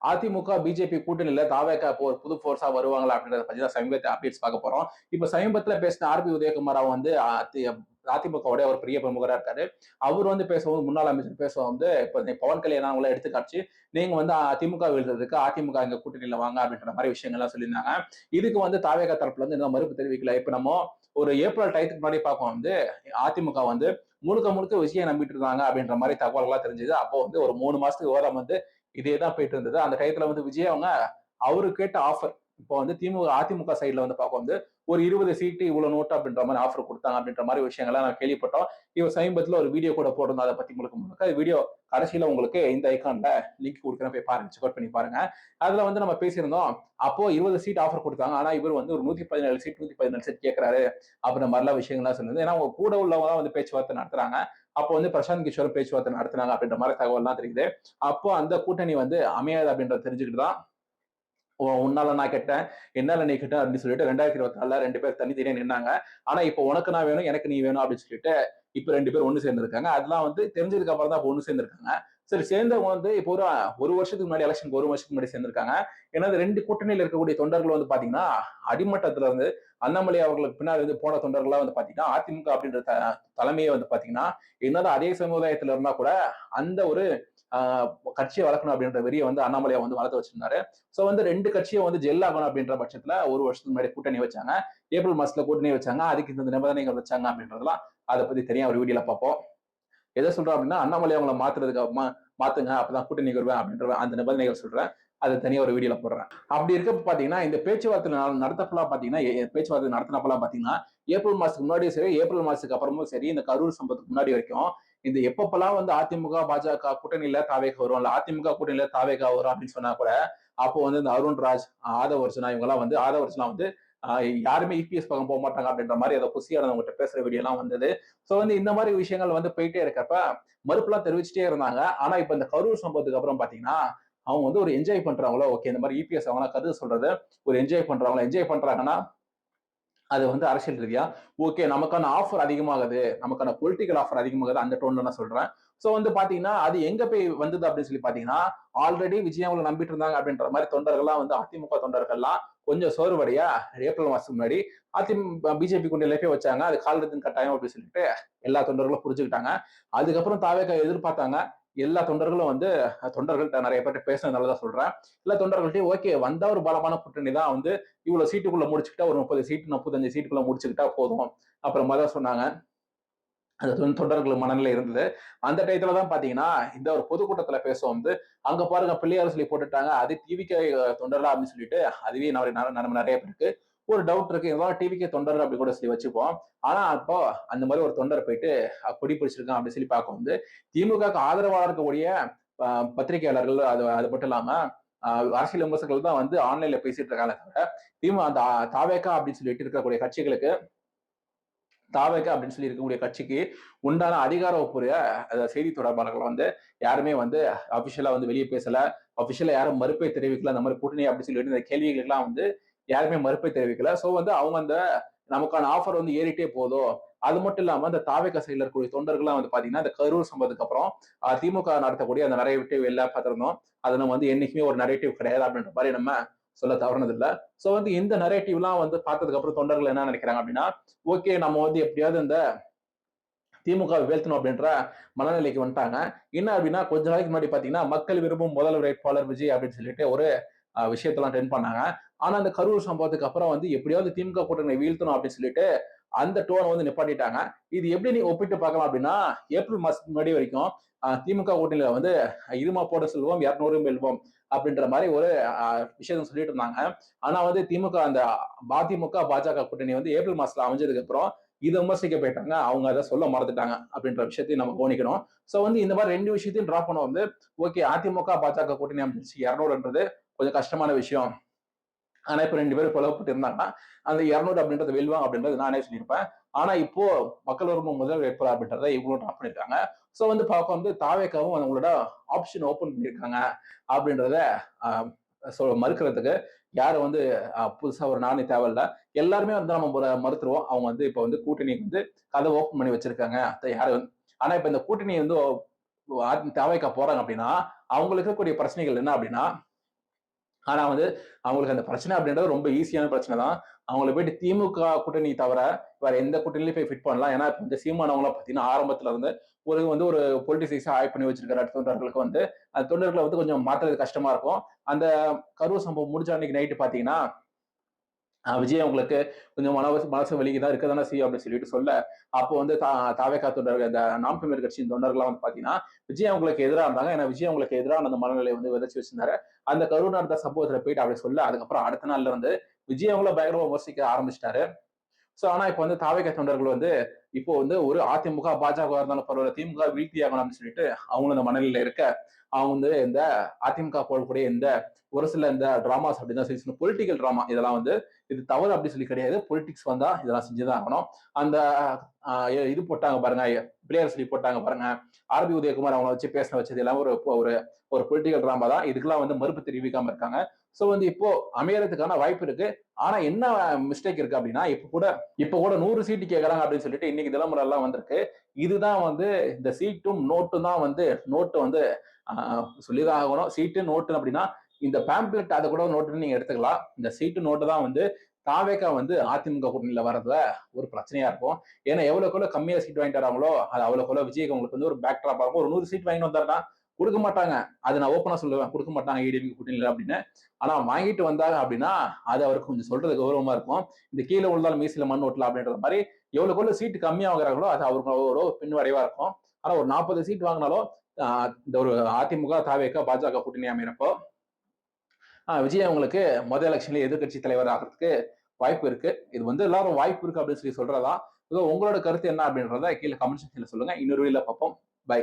AIADMK BJP கூட்டணியில தாவேகா இப்போ ஒரு புது போர்ஸா வருவாங்களா அப்படின்றத பத்தி தான் சமீபத்தில் அப்டேட்ஸ் பார்க்க போறோம். இப்ப சமீபத்துல பேசின ஆர்பி உதயகுமார் வந்து அதிமுகவுடைய ஒரு பெரிய பிரமுகரா இருக்காரு. அவர் வந்து பேசும்போது முன்னாள் அமைச்சர் பேசுவோம் வந்து இப்ப பவன் கல்யாணம் அவங்கள எடுத்து காட்சி நீங்க வந்து திமுக வீழ்றதுக்கு அதிமுக எங்க கூட்டணியில வாங்க அப்படின்ற மாதிரி விஷயங்கள்லாம் சொல்லியிருந்தாங்க. இதுக்கு வந்து தாவேகா தரப்புல இருந்து இன்னும் மறுப்பு தெரிவிக்கல. இப்ப நம்ம ஒரு ஏப்ரல் டயத்துக்கு முன்னாடி பார்ப்போம் வந்து அதிமுக வந்து முழுக்க முழுக்க விஜயை நம்பிட்டு இருந்தாங்க அப்படின்ற மாதிரி தகவல்கள்லாம் தெரிஞ்சது. அப்போ வந்து ஒரு 3 மாசத்துக்கு விவரம் வந்து இதேதான் போயிட்டு இருந்தது. அந்த டயத்துல வந்து விஜய் அவங்க அவரு கேட்ட ஆஃபர் இப்போ வந்து அதிமுக சைட்ல வந்து பார்க்க வந்து ஒரு 20 சீட்டு இவ்வளவு நோட்டு அப்படின்ற மாதிரி ஆஃபர் கொடுத்தாங்க அப்படின்ற மாதிரி விஷயங்கள்லாம் நான் கேள்விப்பட்டோம். இவர் சமீபத்தில் ஒரு வீடியோ கூட போட்டிருந்தோம். அதை பத்தி முழுக்க வீடியோ கடைசியில உங்களுக்கு இந்த ஐக்கான்ல லிங்க் கொடுக்குறேன், போய் பாருங்க, செக் அவுட் பண்ணி பாருங்க. அதுல வந்து நம்ம பேசியிருந்தோம். அப்போ 20 சீட் ஆஃபர் கொடுத்தாங்க. ஆனா இவர் வந்து ஒரு 117 சீட் 117 சீட் கேட்கிறாரு அப்படின்ற மாதிரிலாம் விஷயங்கள்லாம் சொல்லுது. ஏன்னா அவங்க கூட உள்ளவங்க தான் வந்து பேச்சுவார்த்தை நடத்துறாங்க. அப்போ வந்து பிரசாந்த் கிஷோர் பேச்சுவார்த்தை நடத்தினாங்க அப்படின்ற மாதிரி தகவல்லாம் தெரியுது. அப்போ அந்த கூட்டணி வந்து அமையாது அப்படின்றத தெரிஞ்சுக்கிட்டு தான் உன்னால நான் கேட்டேன், என்னால நீ கேட்ட அப்படின்னு சொல்லிட்டு 2024 2 பேர் தனித்தனியா நின்னாங்க. ஆனா இப்போ உனக்கு நான் வேணும், எனக்கு நீ வேணும் அப்படின்னு சொல்லிட்டு இப்ப 2 பேர் ஒண்ணு சேர்ந்திருக்காங்க. அதெல்லாம் வந்து தெரிஞ்சதுக்கு அப்புறம் தான் ஒண்ணு சேர்ந்திருக்காங்க. சரி, சேர்ந்தவங்க வந்து இப்போ ஒரு வருஷத்துக்கு முன்னாடி எலெக்ஷனுக்கு ஒரு வருஷத்துக்கு முன்னாடி சேர்ந்திருக்காங்க. ஏன்னா 2 கூட்டணியில் இருக்கக்கூடிய தொண்டர்கள் வந்து பாத்தீங்கன்னா அடிமட்டத்துல இருந்து அண்ணாமலை அவர்களுக்கு பின்னாடி வந்து போன தொண்டர்களா வந்து பாத்தீங்கன்னா அதிமுக அப்படின்ற தலைமையை வந்து பாத்தீங்கன்னா என்னதான் அதே சமுதாயத்துல இருந்தா கூட அந்த ஒரு கட்சியை வளர்க்கணும் அப்படின்ற வெறியை வந்து அண்ணாமலையா வந்து வளர்த்து வச்சிருந்தாரு. சோ வந்து 2 கட்சியும் வந்து ஜெல் ஆகணும் அப்படின்ற பட்சத்துல ஒரு வருஷத்துக்கு முன்னாடி கூட்டணி வச்சாங்க. ஏப்ரல் மாசத்துல கூட்டணி வச்சாங்க. அதுக்கு இந்த நிபந்தனைகள் வச்சாங்க அப்படின்றதெல்லாம் அதை பத்தி தனியா ஒரு வீடியோல பார்ப்போம். எதை சொல்றோம் அப்படின்னா அண்ணாமலை அவங்களை மாத்துறதுக்கு மாத்துங்க அப்பதான் கூட்டணி வருவேன் அப்படின்ற அந்த நிபந்தனைகள் சொல்றேன். அது தனியா ஒரு வீடியோல போடுறேன். அப்படி இருக்க பாத்தீங்கன்னா இந்த பேச்சுவார்த்தை நடத்தப்பெல்லாம் பாத்தீங்கன்னா பேச்சுவார்த்தை நடத்தினப்பெல்லாம் பாத்தீங்கன்னா ஏப்ரல் மாசத்துக்கு முன்னாடியும் சரி, ஏப்ரல் மாசத்துக்கு அப்புறமும் சரி, இந்த கரூர் சம்பவத்துக்கு முன்னாடி வரைக்கும் இந்த எப்பப்பெல்லாம் வந்து அதிமுக பாஜக கூட்டணியில தாவேகா வரும், இல்ல அதிமுக கூட்டணியில தாவேகா வரும் அப்படின்னு சொன்னா கூட அப்போ வந்து இந்த அருண்ராஜ், ஆதவர்ஜனா இவங்க எல்லாம் வந்து ஆதவர்ஜனா வந்து யாருமே இபிஎஸ் பக்கம் போக மாட்டாங்க அப்படின்ற மாதிரி அதை புசியானவங்ககிட்ட பேசுற வீடியோ எல்லாம் வந்தது. சோ வந்து இந்த மாதிரி விஷயங்கள் வந்து போயிட்டே இருக்கப்ப மறுப்புலாம் தெரிவிச்சுட்டே இருந்தாங்க. ஆனா இப்ப இந்த கரூர் சம்பவத்துக்கு அப்புறம் பாத்தீங்கன்னா அவங்க வந்து ஒரு என்ஜாய் பண்றாங்களோ, ஓகே இந்த மாதிரி இபிஎஸ் அவங்க கருத்து சொல்றது ஒரு என்ஜாய் பண்றாங்கன்னா அது வந்து அரசியல் ரீதியா ஓகே நமக்கான ஆஃபர் அதிகமாகுது, நமக்கான பொலிட்டிக்கல் ஆஃபர் அதிகமாகுது, அந்த டோன்ல நான் சொல்றேன். சோ வந்து பாத்தீங்கன்னா அது எங்க போய் வந்தது அப்படின்னு சொல்லி பாத்தீங்கன்னா ஆல்ரெடி விஜய் அவங்களை நம்பிட்டு இருந்தாங்க அப்படின்ற மாதிரி தொண்டர்கள்லாம் வந்து அதிமுக தொண்டர்கள்லாம் கொஞ்சம் சோர்வடையா ஏப்ரல் மாசத்துக்கு முன்னாடி அதிமுக பிஜேபி கொண்டு போய் வச்சாங்க. அது காலத்தின் கட்டாயம் அப்படின்னு சொல்லிட்டு எல்லா தொண்டர்களும் புரிஞ்சுக்கிட்டாங்க. அதுக்கப்புறம் தாவேக்கா எதிர்பார்த்தாங்க. எல்லா தொண்டர்களும் வந்து தொண்டர்கள்ட்ட நிறைய பேர்ட்ட பேசுனதுனாலதான் சொல்றேன். எல்லா தொண்டர்கள்ட்டையும் ஓகே வந்தா ஒரு பலமான கூட்டணி தான் வந்து இவ்வளவு சீட்டுக்குள்ள முடிச்சுக்கிட்டா ஒரு 30 சீட்டு 35 சீட்டுக்குள்ள முடிச்சுக்கிட்டா போதும் அப்புறமா தான் சொன்னாங்க. அது தொண்டர்கள் மனநிலை இருந்தது. அந்த டயத்துலதான் பாத்தீங்கன்னா இந்த ஒரு பொதுக்கூட்டத்துல பேச வந்து அங்க பாருங்க பிள்ளையார் சொல்லி போட்டுட்டாங்க, அது டிவிக்கே தொண்டர்களா அப்படின்னு சொல்லிட்டு அதுவே நிறைய பேருக்கு ஒரு டவுட் இருக்கு. இதெல்லாம் டிவிக்கே தொண்டர் அப்படி கூட சொல்லி வச்சுப்போம். ஆனா அப்போ அந்த மாதிரி ஒரு தொண்டர் போயிட்டு கொடி பிடிச்சிருக்கான் அப்படின்னு சொல்லி பார்க்க வந்து திமுக ஆதரவாக இருக்கக்கூடிய பத்திரிகையாளர்கள் அது அது மட்டும் இல்லாம அரசியல் விமர்சகர்கள் தான் வந்து ஆன்லைன்ல பேசிட்டு இருக்காங்க தவிர திமுக அந்த தாவேக்கா அப்படின்னு சொல்லிட்டு இருக்கக்கூடிய கட்சிகளுக்கு தாவேக்கா அப்படின்னு சொல்லி இருக்கக்கூடிய கட்சிக்கு உண்டான அதிகாரப்பூர்வ செய்தி தொடர்பாளர்கள் வந்து யாருமே வந்து அபிஷியலா வந்து வெளியே பேசல, அபிஷியலா யாரும் மறுப்பை தெரிவிக்கல. அந்த மாதிரி கூட்டணி அப்படின்னு சொல்லிட்டு இந்த கேள்விகளுக்கெல்லாம் வந்து யாருமே மறுப்பை தெரிவிக்கல. சோ வந்து அவங்க அந்த நமக்கான ஆஃபர் வந்து ஏறிட்டே போதும். அது மட்டும் இல்லாம அந்த தாவேக்கா சைடுல இருக்கக்கூடிய தொண்டர்கள்லாம் வந்து பாத்தீங்கன்னா இந்த கரூர் சம்பவத்துக்கு அப்புறம் திமுக நடத்தக்கூடிய அந்த நரேட்டிவ் எல்லாம் பார்த்திருந்தோம். அது நம்ம வந்து என்னைக்குமே ஒரு நரேட்டிவ் கிடையாது அப்படின்ற மாதிரி நம்ம சொல்ல தவறுனது இல்ல. சோ வந்து இந்த நரேட்டிவ்லாம் வந்து பார்த்ததுக்கு அப்புறம் தொண்டர்கள் என்ன நினைக்கிறாங்க அப்படின்னா ஓகே நம்ம வந்து எப்படியாவது இந்த திமுக வீழ்த்தணும் அப்படின்ற மனநிலைக்கு வந்துட்டாங்க. என்ன அப்படின்னா கொஞ்ச நாளைக்கு முன்னாடி பாத்தீங்கன்னா மக்கள் விரும்பும் முதல் வேட்பாளர் விஜய் அப்படின்னு சொல்லிட்டு ஒரு விஷயத்தெல்லாம் ட்ரெண்ட் பண்ணாங்க. ஆனா அந்த கரூர் சம்பவத்துக்கு அப்புறம் வந்து எப்படியாவது திமுக கூட்டணி வீழ்த்தணும் அப்படின்னு சொல்லிட்டு அந்த டோனை வந்து நிப்பாட்டிட்டாங்க. இது எப்படி நீங்க ஒப்பிட்டு பார்க்கலாம் அப்படின்னா ஏப்ரல் மாசத்துக்கு முன்னாடி வரைக்கும் திமுக கூட்டணியில வந்து இருமா போட செல்வோம் 200 வெல்வோம் அப்படின்ற மாதிரி ஒரு விஷயத்த சொல்லிட்டு இருந்தாங்க. ஆனா வந்து திமுக அந்த மதிமுக பாஜக கூட்டணி வந்து ஏப்ரல் மாசத்துல அமைஞ்சதுக்கு அப்புறம் இதை விமர்சிக்க போயிட்டாங்க. அவங்க அதை சொல்ல மறந்துட்டாங்க அப்படின்ற விஷயத்தையும் நம்ம கவனிக்கணும். சோ வந்து இந்த மாதிரி 2 விஷயத்தையும் டிராப் பண்ண வந்து ஓகே அதிமுக பாஜக கூட்டணி அமைஞ்சிருச்சு 200ன்றது கொஞ்சம் கஷ்டமான விஷயம். ஆனா இப்ப 2 பேரும் புலப்பட்டு இருந்தாங்கன்னா அந்த 200 அப்படின்றது வெல்வாங்க அப்படின்றது நானே சொல்லியிருப்பேன். ஆனா இப்போ மக்கள் விரும்பும் முதல் வேட்பாளர் அப்படின்றத இவங்களும் ட்ராப் பண்ணிருக்காங்க. சோ வந்து பார்க்க வந்து தாவேக்காவும் அவங்களோட ஆப்ஷன் ஓபன் பண்ணிருக்காங்க அப்படின்றத மறுக்கிறதுக்கு யாரும் வந்து புதுசா ஒரு நாணய தேவையில்ல. எல்லாருமே வந்து நம்ம மறுத்துருவோம். அவங்க வந்து இப்ப வந்து கூட்டணி வந்து கதை ஓபன் பண்ணி வச்சிருக்காங்க. யாரு ஆனா இப்ப இந்த கூட்டணி வந்து தாவேக்கா போறாங்க அப்படின்னா அவங்களுக்கு இருக்கக்கூடிய பிரச்சனைகள் என்ன அப்படின்னா ஆனா வந்து அவங்களுக்கு அந்த பிரச்சனை அப்படின்றது ரொம்ப ஈஸியான பிரச்சனை தான். அவங்கள போயிட்டு திமுக கூட்டணி தவிர வேற எந்த கூட்டணியிலும் போய் ஃபிட் பண்ணலாம். ஏன்னா இப்ப இந்த சீமான் அவங்கலாம் பார்த்தீங்கன்னா, ஆரம்பத்துல இருந்து ஒரு பொலிட்டிசைஸா ஆய்வு பண்ணி வச்சிருக்காரு தொண்டர்களுக்கு வந்து. அந்த தொண்டர்கள வந்து கொஞ்சம் மாத்துறது கஷ்டமா இருக்கும். அந்த கரூர் சம்பவம் முடிஞ்ச அன்னைக்கு நைட் பார்த்தீங்கன்னா, விஜய் அவங்களுக்கு கொஞ்சம் மனசு வலிக்குதா இருக்க தானே செய்யும் அப்படின்னு சொல்லிட்டு சொல்ல, அப்போ வந்து தாவேகா தொண்டர்கள், இந்த நாம் தமிழர் கட்சியின் தொண்டர்கள்லாம் வந்து பார்த்தீங்கன்னா, விஜய் அவங்களுக்கு எதிரா இருந்தாங்க. ஏன்னா விஜய் அவங்களுக்கு எதிரான அந்த மனநிலையை வந்து விதைச்சு வச்சிருந்தாரு. அந்த கரூர் நடந்த சம்பவத்துல போயிட்டு அப்படி சொல்ல, அதுக்கப்புறம் அடுத்த நாள்ல வந்து விஜய் அவங்கள பயங்கரமா விமர்சிக்க ஆரம்பிச்சிட்டாரு. ஆனா இப்ப வந்து தாவேகா தொண்டர்கள் வந்து இப்போ வந்து ஒரு அதிமுக, பாஜக இருந்தாலும் பரவாயில்ல, திமுக வீழ்த்தியாகணும் அப்படின்னு சொல்லிட்டு அவங்களும் அந்த மனநிலையில இருக்க, அவங்க வந்து இந்த அதிமுக போடக்கூடிய இந்த ஒரு சில இந்த டிராமாஸ் அப்படிதான் சொல்லி பொலிட்டிக்கல் டிராமா இதெல்லாம் வந்து இது தவறு அப்படி சொல்லி கிடையாது. பொலிட்டிக்ஸ் வந்தா இதெல்லாம் செஞ்சுதான் ஆகணும். அந்த இது போட்டாங்க பாருங்க, பிளேயர் சொல்லி போட்டாங்க பாருங்க, ஆர்பி உதயகுமார் அவங்கள வச்சு பேச வச்சது எல்லாம் ஒரு ஒரு ஒரு பொலிட்டிக்கல் டிராமா தான். இதுக்கெல்லாம் வந்து மறுப்பு தெரிவிக்காம இருக்காங்க. சோ வந்து இப்போ அமையறதுக்கான வாய்ப்பு இருக்கு. ஆனா என்ன மிஸ்டேக் இருக்கு அப்படின்னா, இப்ப கூட 100 சீட்டு கேட்கறாங்க அப்படின்னு சொல்லிட்டு இன்னைக்கு தினமலர் எல்லாம் வந்திருக்கு. இதுதான் வந்து இந்த சீட்டும் நோட்டும் தான் வந்து நோட்டு வந்து சொல்லிதான் ஆகணும். சீட்டு நோட்டு அப்படின்னா இந்த பேம்ப்ளெட் அதை கூட நோட்டுன்னு நீங்க எடுத்துக்கலாம். இந்த சீட்டு நோட்டு தான் வந்து தாவேக்கா வந்து அதிமுக கூட்டணியில வர்றதுல ஒரு பிரச்சனையா இருக்கும். ஏன்னா எவ்வளவுக்குள்ள கம்மியா சீட் வாங்கிட்டு வராங்களோ அது அவ்வளவுக்குள்ள விஜய்க்கு உங்களுக்கு வந்து ஒரு பேக் ட்ராப் ஆகும். ஒரு 100 சீட் வாங்கிட்டு வந்தாருன்னா கொடுக்க மாட்டாங்க. அது நான் ஓப்பனா சொல்லுவேன், கொடுக்க மாட்டாங்க ஏடிஎம்கே கூட்டணியில அப்படின்னு. ஆனா வாங்கிட்டு வந்தாங்க அப்படின்னா அது அவருக்கு கொஞ்சம் சொல்றது கௌரவமா இருக்கும். இந்த கீழே விழுந்தாலும் மீசில மண் ஓட்டலாம் அப்படின்ற மாதிரி எவ்வளவுக்குள்ள சீட்டு கம்மியா வாங்குறாங்களோ அது அவருக்கு ஒரு பின்வரைவா இருக்கும். ஆனா ஒரு 40 சீட் வாங்கினாலும் இந்த ஒரு அதிமுக, தாவேக்கா, பாஜக கூட்டணி அமைறப்போ விஜய் அவங்களுக்கு முதல் எலெக்ஷன்ல எதிர்கட்சி தலைவர் ஆகிறதுக்கு வாய்ப்பு இருக்கு. இது வந்து எல்லாரும் வாய்ப்பு இருக்கு அப்படின்னு சொல்லி சொல்றதா. உங்களோட கருத்து என்ன அப்படின்றத கீழே கமெண்ட் செக்ஷன்ல சொல்லுங்க. இன்னொரு வீடியோல பார்ப்போம். பை.